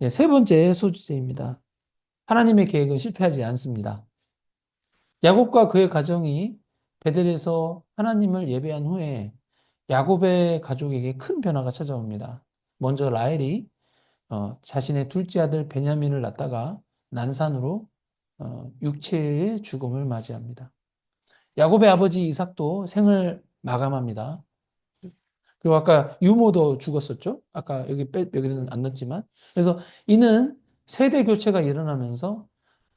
예, 세 번째 소주제입니다. 하나님의 계획은 실패하지 않습니다. 야곱과 그의 가정이 베델에서 하나님을 예배한 후에 야곱의 가족에게 큰 변화가 찾아옵니다. 먼저 라헬이 자신의 둘째 아들 베냐민을 낳다가 난산으로 육체의 죽음을 맞이합니다. 야곱의 아버지 이삭도 생을 마감합니다. 그리고 아까 유모도 죽었었죠? 아까 여기서는 안 넣었지만. 그래서 이는 세대 교체가 일어나면서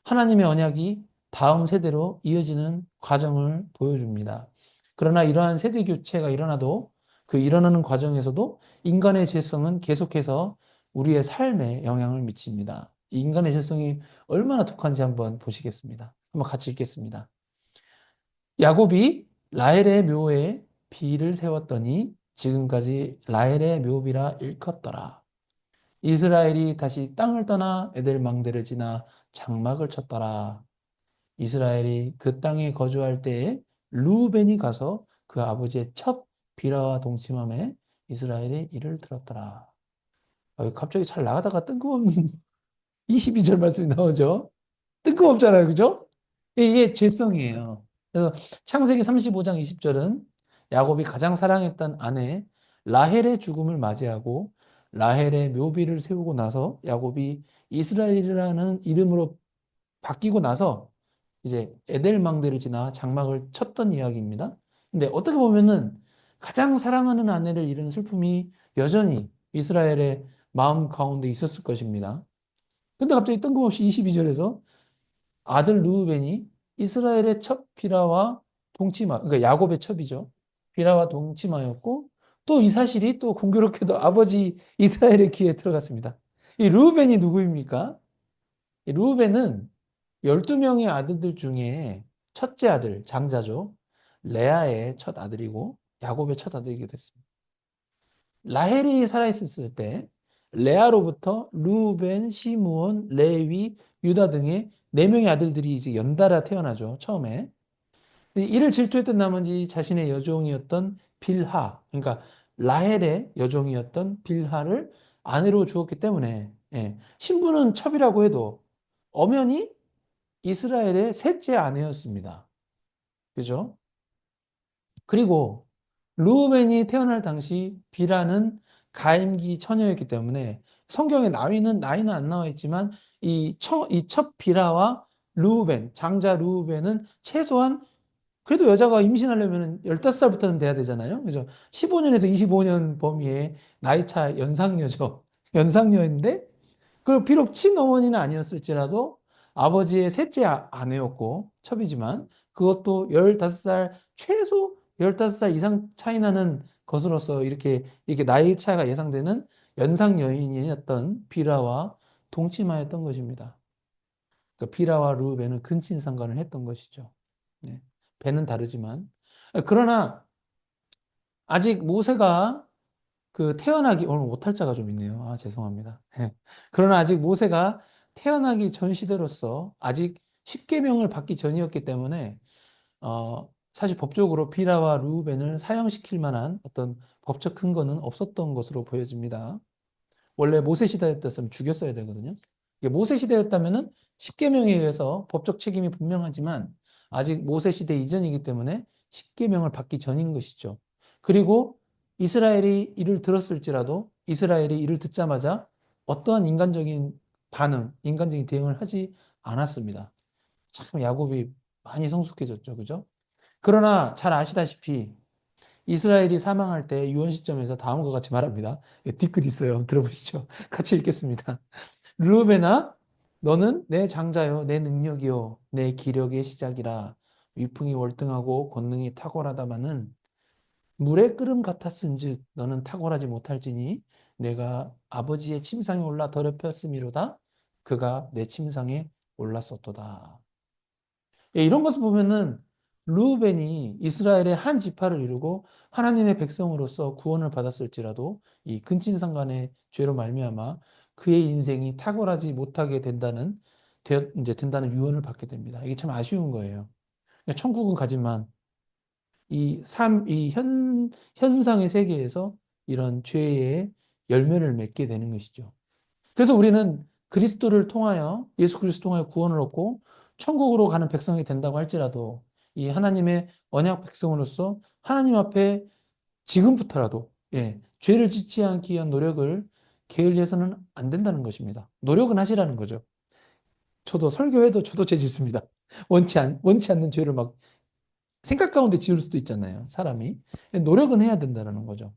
하나님의 언약이 다음 세대로 이어지는 과정을 보여줍니다. 그러나 이러한 세대 교체가 일어나도 그 일어나는 과정에서도 인간의 죄성은 계속해서 우리의 삶에 영향을 미칩니다. 이 인간의 죄성이 얼마나 독한지 한번 보시겠습니다. 한번 같이 읽겠습니다. 야곱이 라헬의 묘에 비를 세웠더니 지금까지 라헬의 묘비라 일컫더라. 이스라엘이 다시 땅을 떠나 에델망대를 지나 장막을 쳤더라. 이스라엘이 그 땅에 거주할 때에 루벤이 가서 그 아버지의 첫 비라와 동침함에 이스라엘이 이를 들었더라. 갑자기 잘 나가다가 뜬금없는 22절 말씀이 나오죠. 뜬금없잖아요. 그죠? 이게 죄성이에요. 그래서 창세기 35장 20절은 야곱이 가장 사랑했던 아내 라헬의 죽음을 맞이하고 라헬의 묘비를 세우고 나서 야곱이 이스라엘이라는 이름으로 바뀌고 나서 이제 에델망대를 지나 장막을 쳤던 이야기입니다. 근데 어떻게 보면은 가장 사랑하는 아내를 잃은 슬픔이 여전히 이스라엘의 마음 가운데 있었을 것입니다. 근데 갑자기 뜬금없이 22절에서 아들 르우벤이 이스라엘의 첫 비라와 동치마, 그러니까 야곱의 첩이죠. 비라와 동치마였고 또 이 사실이 또 공교롭게도 아버지 이스라엘의 귀에 들어갔습니다. 이 르우벤이 누구입니까? 이 르우벤은 12명의 아들들 중에 첫째 아들, 장자죠. 레아의 첫 아들이고 야곱의 첫 아들이기도 했습니다. 라헬이 살아있었을 때 레아로부터 루벤, 시므온, 레위, 유다 등의 네 명의 아들들이 이제 연달아 태어나죠. 처음에. 이를 질투했던 나머지 자신의 여종이었던 빌하, 그러니까 라헬의 여종이었던 빌하를 아내로 주었기 때문에 신부는 첩이라고 해도 엄연히 이스라엘의 셋째 아내였습니다. 그죠? 그리고 루벤이 태어날 당시 비라는 가임기 처녀였기 때문에 성경에 나이는 안 나와 있지만 이첫 비라와 루벤, 장자 루벤은 최소한 그래도 여자가 임신하려면 15살부터는 돼야 되잖아요. 그죠? 15년에서 25년 범위의 나이차 연상녀죠. 연상녀인데 그 비록 친어머니는 아니었을지라도 아버지의 셋째 아내였고 첩이지만 그것도 15살 최소 15살 이상 차이 나는 것으로서 이렇게 나이 차이가 예상되는 연상 여인이었던 비라와 동침하였던 것입니다. 그러니까 비라와 루벤은 근친상간을 했던 것이죠. 네. 배는 다르지만 그러나 아직 모세가 그 태어나기 오늘 오탈자가 좀 있네요. 아, 죄송합니다. 예. 그러나 아직 모세가 태어나기 전 시대로서 아직 십계명을 받기 전이었기 때문에 사실 법적으로 비라와 루벤을 사형시킬 만한 어떤 법적 근거는 없었던 것으로 보여집니다. 원래 모세 시대였으면 죽였어야 되거든요. 이게 모세 시대였다면은 십계명에 의해서 법적 책임이 분명하지만 아직 모세 시대 이전이기 때문에 십계명을 받기 전인 것이죠. 그리고 이스라엘이 이를 들었을지라도 이스라엘이 이를 듣자마자 어떠한 인간적인 반응, 인간적인 대응을 하지 않았습니다. 참 야곱이 많이 성숙해졌죠. 그죠? 그러나 잘 아시다시피 이스라엘이 사망할 때 유언 시점에서 다음과 같이 말합니다. 뒤끝 있어요. 한번 들어보시죠. 같이 읽겠습니다. 르우벤아, 너는 내 장자요, 내 능력이요, 내 기력의 시작이라. 위풍이 월등하고 권능이 탁월하다마는 물의 끓음 같았은즉 너는 탁월하지 못할지니 내가 아버지의 침상에 올라 더럽혔음이로다. 그가 내 침상에 올랐었도다. 예, 이런 것을 보면은 르우벤이 이스라엘의 한 지파를 이루고 하나님의 백성으로서 구원을 받았을지라도 이 근친상간의 죄로 말미암아 그의 인생이 탁월하지 못하게 이제 된다는 유언을 받게 됩니다. 이게 참 아쉬운 거예요. 그러니까 천국은 가지만 현상의 세계에서 이런 죄의 열매를 맺게 되는 것이죠. 그래서 우리는 그리스도를 통하여, 예수 그리스도 통하여 구원을 얻고 천국으로 가는 백성이 된다고 할지라도 이 하나님의 언약 백성으로서 하나님 앞에 지금부터라도 죄를 짓지 않기 위한 노력을 게을리해서는 안 된다는 것입니다. 노력은 하시라는 거죠. 저도 설교해도 저도 죄 짓습니다. 원치 않는 죄를 막 생각 가운데 지을 수도 있잖아요. 사람이. 노력은 해야 된다는 거죠.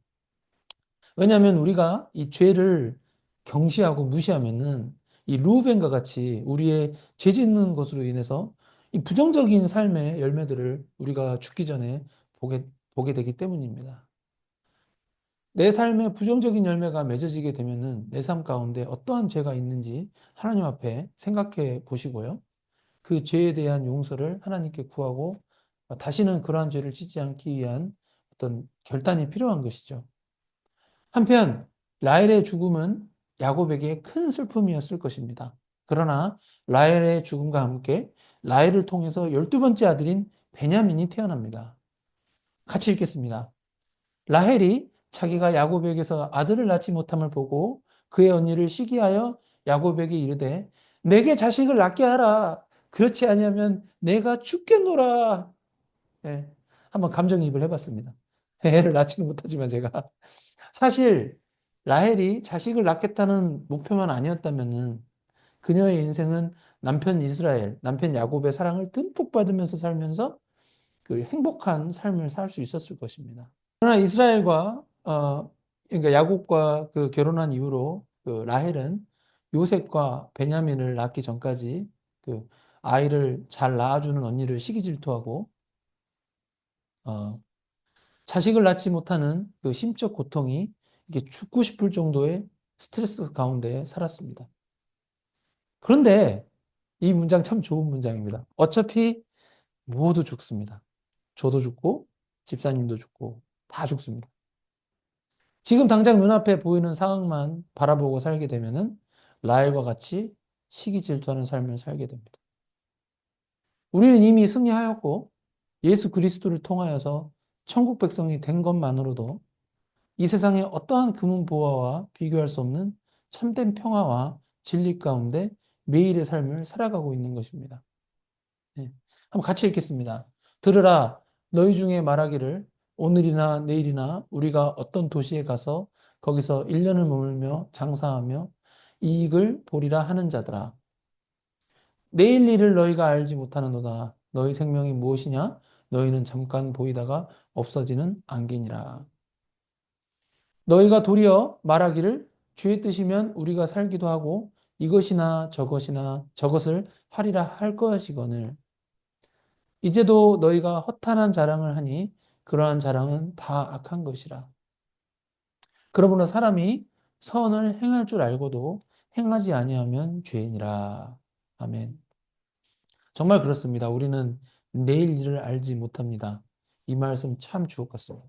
왜냐하면 우리가 이 죄를 경시하고 무시하면은 이 루벤과 같이 우리의 죄 짓는 것으로 인해서 이 부정적인 삶의 열매들을 우리가 죽기 전에 보게 되기 때문입니다. 내 삶에 부정적인 열매가 맺어지게 되면은 내 삶 가운데 어떠한 죄가 있는지 하나님 앞에 생각해 보시고요. 그 죄에 대한 용서를 하나님께 구하고 다시는 그러한 죄를 짓지 않기 위한 어떤 결단이 필요한 것이죠. 한편 라헬의 죽음은 야곱에게 큰 슬픔이었을 것입니다. 그러나 라헬의 죽음과 함께 라헬을 통해서 12번째 아들인 베냐민이 태어납니다. 같이 읽겠습니다. 라헬이 자기가 야곱에게서 아들을 낳지 못함을 보고 그의 언니를 시기하여 야곱에게 이르되 내게 자식을 낳게 하라. 그렇지 아니하면 내가 죽겠노라. 예, 한번 감정이입을 해봤습니다. 애를 낳지는 못하지만 제가 사실 라헬이 자식을 낳겠다는 목표만 아니었다면은 그녀의 인생은 남편 이스라엘, 남편 야곱의 사랑을 듬뿍 받으면서 살면서 그 행복한 삶을 살 수 있었을 것입니다. 그러나 이스라엘과 그러니까 야곱과 그 결혼한 이후로 그 라헬은 요셉과 베냐민을 낳기 전까지 그 아이를 잘 낳아주는 언니를 시기 질투하고 어, 자식을 낳지 못하는 그 심적 고통이 이게 죽고 싶을 정도의 스트레스 가운데 살았습니다. 그런데 이 문장 참 좋은 문장입니다. 어차피 모두 죽습니다. 저도 죽고 집사님도 죽고 다 죽습니다. 지금 당장 눈앞에 보이는 상황만 바라보고 살게 되면은 라헬과 같이 시기 질투하는 삶을 살게 됩니다. 우리는 이미 승리하였고 예수 그리스도를 통하여서 천국 백성이 된 것만으로도 이 세상의 어떠한 금은 보화와 비교할 수 없는 참된 평화와 진리 가운데 매일의 삶을 살아가고 있는 것입니다. 네. 한번 같이 읽겠습니다. 들으라, 너희 중에 말하기를 오늘이나 내일이나 우리가 어떤 도시에 가서 거기서 1년을 머물며 장사하며 이익을 보리라 하는 자들아. 내일 일을 너희가 알지 못하는도다. 너희 생명이 무엇이냐? 너희는 잠깐 보이다가 없어지는 안개니라. 너희가 도리어 말하기를 주의 뜻이면 우리가 살기도 하고 이것이나 저것이나 저것을 하리라 할 것이거늘 이제도 너희가 허탄한 자랑을 하니 그러한 자랑은 다 악한 것이라. 그러므로 사람이 선을 행할 줄 알고도 행하지 아니하면 죄이니라. 아멘. 정말 그렇습니다. 우리는 내일 일을 알지 못합니다. 이 말씀 참 주옥 같습니다.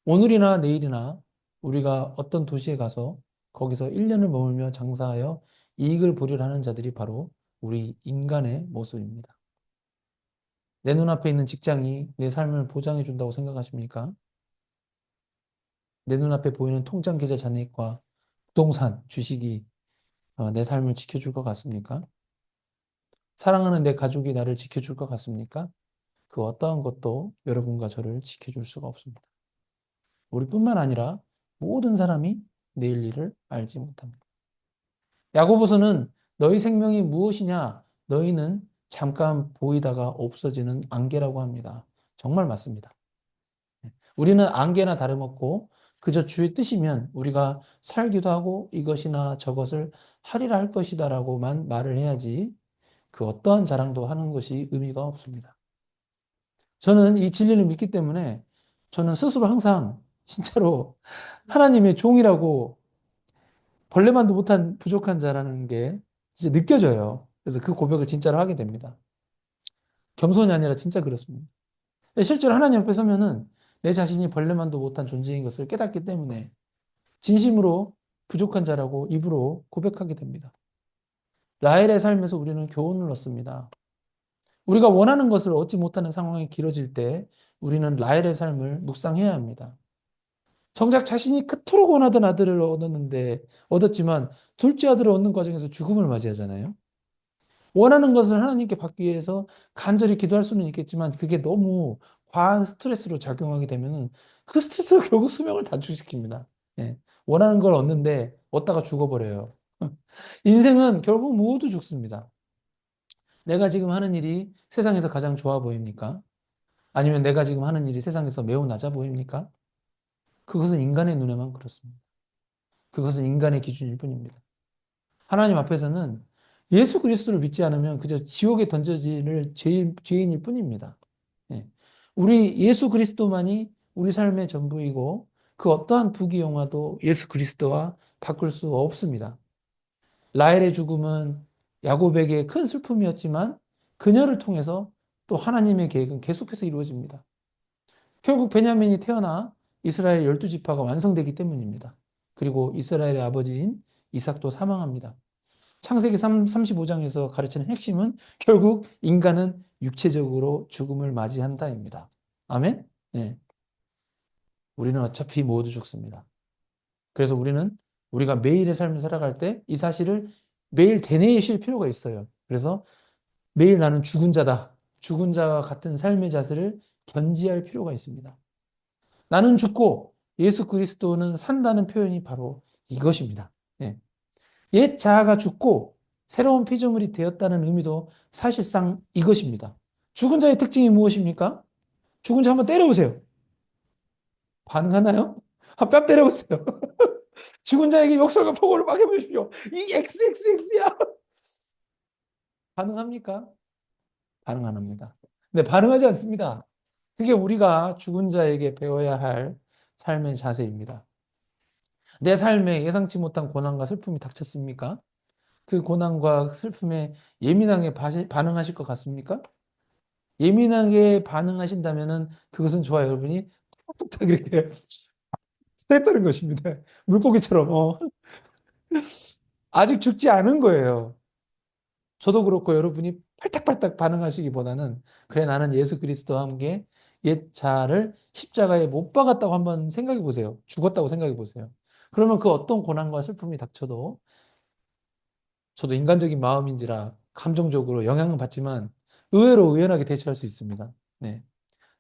오늘이나 내일이나 우리가 어떤 도시에 가서 거기서 1년을 머물며 장사하여 이익을 보리라 하는 자들이 바로 우리 인간의 모습입니다. 내 눈앞에 있는 직장이 내 삶을 보장해 준다고 생각하십니까? 내 눈앞에 보이는 통장 계좌 잔액과 부동산, 주식이 내 삶을 지켜줄 것 같습니까? 사랑하는 내 가족이 나를 지켜줄 것 같습니까? 그 어떠한 것도 여러분과 저를 지켜줄 수가 없습니다. 우리뿐만 아니라 모든 사람이 내일 일을 알지 못합니다. 야고보서는 너희 생명이 무엇이냐? 너희는 잠깐 보이다가 없어지는 안개라고 합니다. 정말 맞습니다. 우리는 안개나 다름없고 그저 주의 뜻이면 우리가 살기도 하고 이것이나 저것을 하리라 할 것이다라고만 말을 해야지 그 어떠한 자랑도 하는 것이 의미가 없습니다. 저는 이 진리를 믿기 때문에 저는 스스로 항상 진짜로 하나님의 종이라고 벌레만도 못한 부족한 자라는 게 진짜 느껴져요. 그래서 그 고백을 진짜로 하게 됩니다. 겸손이 아니라 진짜 그렇습니다. 실제로 하나님 앞에 서면은 내 자신이 벌레만도 못한 존재인 것을 깨닫기 때문에 진심으로 부족한 자라고 입으로 고백하게 됩니다. 라헬의 삶에서 우리는 교훈을 얻습니다. 우리가 원하는 것을 얻지 못하는 상황이 길어질 때 우리는 라헬의 삶을 묵상해야 합니다. 정작 자신이 그토록 원하던 아들을 얻었지만 둘째 아들을 얻는 과정에서 죽음을 맞이하잖아요. 원하는 것을 하나님께 받기 위해서 간절히 기도할 수는 있겠지만 그게 너무 과한 스트레스로 작용하게 되면은 그 스트레스가 결국 수명을 단축시킵니다. 예. 원하는 걸 얻는데 얻다가 죽어버려요. 인생은 결국 모두 죽습니다. 내가 지금 하는 일이 세상에서 가장 좋아 보입니까? 아니면 내가 지금 하는 일이 세상에서 매우 낮아 보입니까? 그것은 인간의 눈에만 그렇습니다. 그것은 인간의 기준일 뿐입니다. 하나님 앞에서는 예수 그리스도를 믿지 않으면 그저 지옥에 던져질 죄인일 뿐입니다. 예. 우리 예수 그리스도만이 우리 삶의 전부이고 그 어떠한 부귀영화도 예수 그리스도와 바꿀 수 없습니다. 라헬의 죽음은 야곱에게 큰 슬픔이었지만 그녀를 통해서 또 하나님의 계획은 계속해서 이루어집니다. 결국 베냐민이 태어나 이스라엘 12지파가 완성되기 때문입니다. 그리고 이스라엘의 아버지인 이삭도 사망합니다. 창세기 35장에서 가르치는 핵심은 결국 인간은 육체적으로 죽음을 맞이한다입니다. 아멘? 네. 우리는 어차피 모두 죽습니다. 그래서 우리가 매일의 삶을 살아갈 때 이 사실을 매일 되뇌이실 필요가 있어요. 그래서 매일 나는 죽은 자다. 죽은 자와 같은 삶의 자세를 견지할 필요가 있습니다. 나는 죽고 예수 그리스도는 산다는 표현이 바로 이것입니다. 예. 옛 자아가 죽고 새로운 피조물이 되었다는 의미도 사실상 이것입니다. 죽은 자의 특징이 무엇입니까? 죽은 자 한번 때려보세요. 반응하나요? 뺨 때려보세요. 죽은 자에게 욕설과 폭언을 막 해보십시오. 이 XXX야. 반응합니까? 반응 안 합니다. 근데 반응하지 않습니다. 그게 우리가 죽은 자에게 배워야 할 삶의 자세입니다. 내 삶에 예상치 못한 고난과 슬픔이 닥쳤습니까? 그 고난과 슬픔에 예민하게 반응하실 것 같습니까? 예민하게 반응하신다면은 그것은 좋아요. 여러분이 딱 이렇게 했다는 것입니다. 물고기처럼. 아직 죽지 않은 거예요. 저도 그렇고 여러분이 팔딱팔딱 반응하시기보다는 그래 나는 예수 그리스도와 함께 옛 자아를 십자가에 못 박았다고 한번 생각해 보세요. 죽었다고 생각해 보세요. 그러면 그 어떤 고난과 슬픔이 닥쳐도 저도 인간적인 마음인지라 감정적으로 영향을 받지만 의외로 의연하게 대처할 수 있습니다. 네.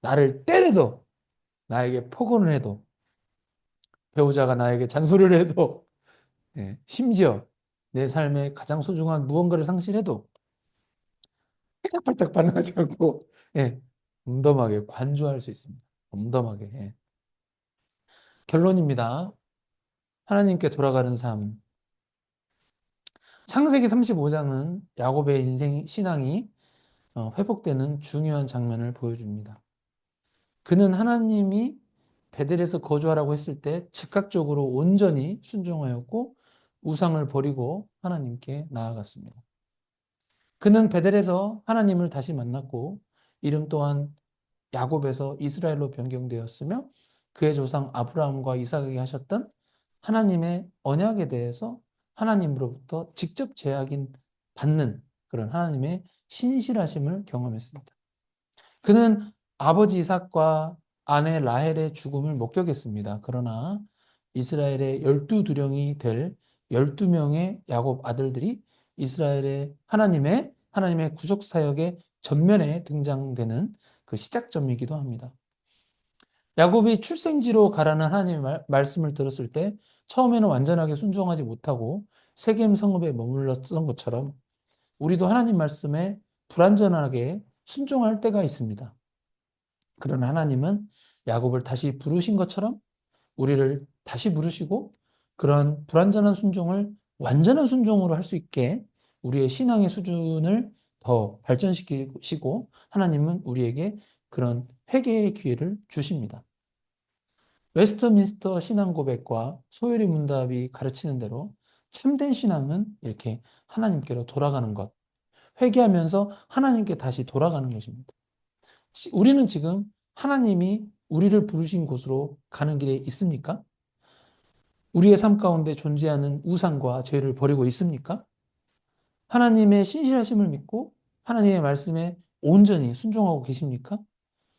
나를 때려도 나에게 폭언을 해도 배우자가 나에게 잔소리를 해도 예, 심지어 내 삶에 가장 소중한 무언가를 상실해도 팔딱팔딱 반응하지 않고 예, 덤덤하게 관조할 수 있습니다. 덤덤하게. 예. 결론입니다. 하나님께 돌아가는 삶. 창세기 35장은 야곱의 인생 신앙이 회복되는 중요한 장면을 보여줍니다. 그는 하나님이 베델에서 거주하라고 했을 때 즉각적으로 온전히 순종하였고 우상을 버리고 하나님께 나아갔습니다. 그는 베델에서 하나님을 다시 만났고 이름 또한 야곱에서 이스라엘로 변경되었으며 그의 조상 아브라함과 이삭에게 하셨던 하나님의 언약에 대해서 하나님으로부터 직접 제약인 받는 그런 하나님의 신실하심을 경험했습니다. 그는 아버지 이삭과 아내 라헬의 죽음을 목격했습니다. 그러나 이스라엘의 12두령이 될 12명의 야곱 아들들이 이스라엘의 하나님의 구속 사역의 전면에 등장되는 그 시작점이기도 합니다. 야곱이 출생지로 가라는 하나님의 말씀을 들었을 때 처음에는 완전하게 순종하지 못하고 세겜 성읍에 머물렀던 것처럼 우리도 하나님 말씀에 불완전하게 순종할 때가 있습니다. 그러나 하나님은 야곱을 다시 부르신 것처럼 우리를 다시 부르시고 그런 불완전한 순종을 완전한 순종으로 할 수 있게 우리의 신앙의 수준을 더 발전시키시고 하나님은 우리에게 그런 회개의 기회를 주십니다. 웨스트민스터 신앙 고백과 소요리 문답이 가르치는 대로 참된 신앙은 이렇게 하나님께로 돌아가는 것, 회개하면서 하나님께 다시 돌아가는 것입니다. 우리는 지금 하나님이 우리를 부르신 곳으로 가는 길에 있습니까? 우리의 삶 가운데 존재하는 우상과 죄를 버리고 있습니까? 하나님의 신실하심을 믿고 하나님의 말씀에 온전히 순종하고 계십니까?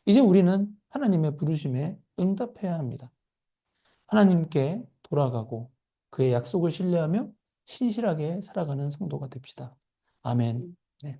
이제 우리는 하나님의 부르심에 응답해야 합니다. 하나님께 돌아가고 그의 약속을 신뢰하며 신실하게 살아가는 성도가 됩시다. 아멘. 네.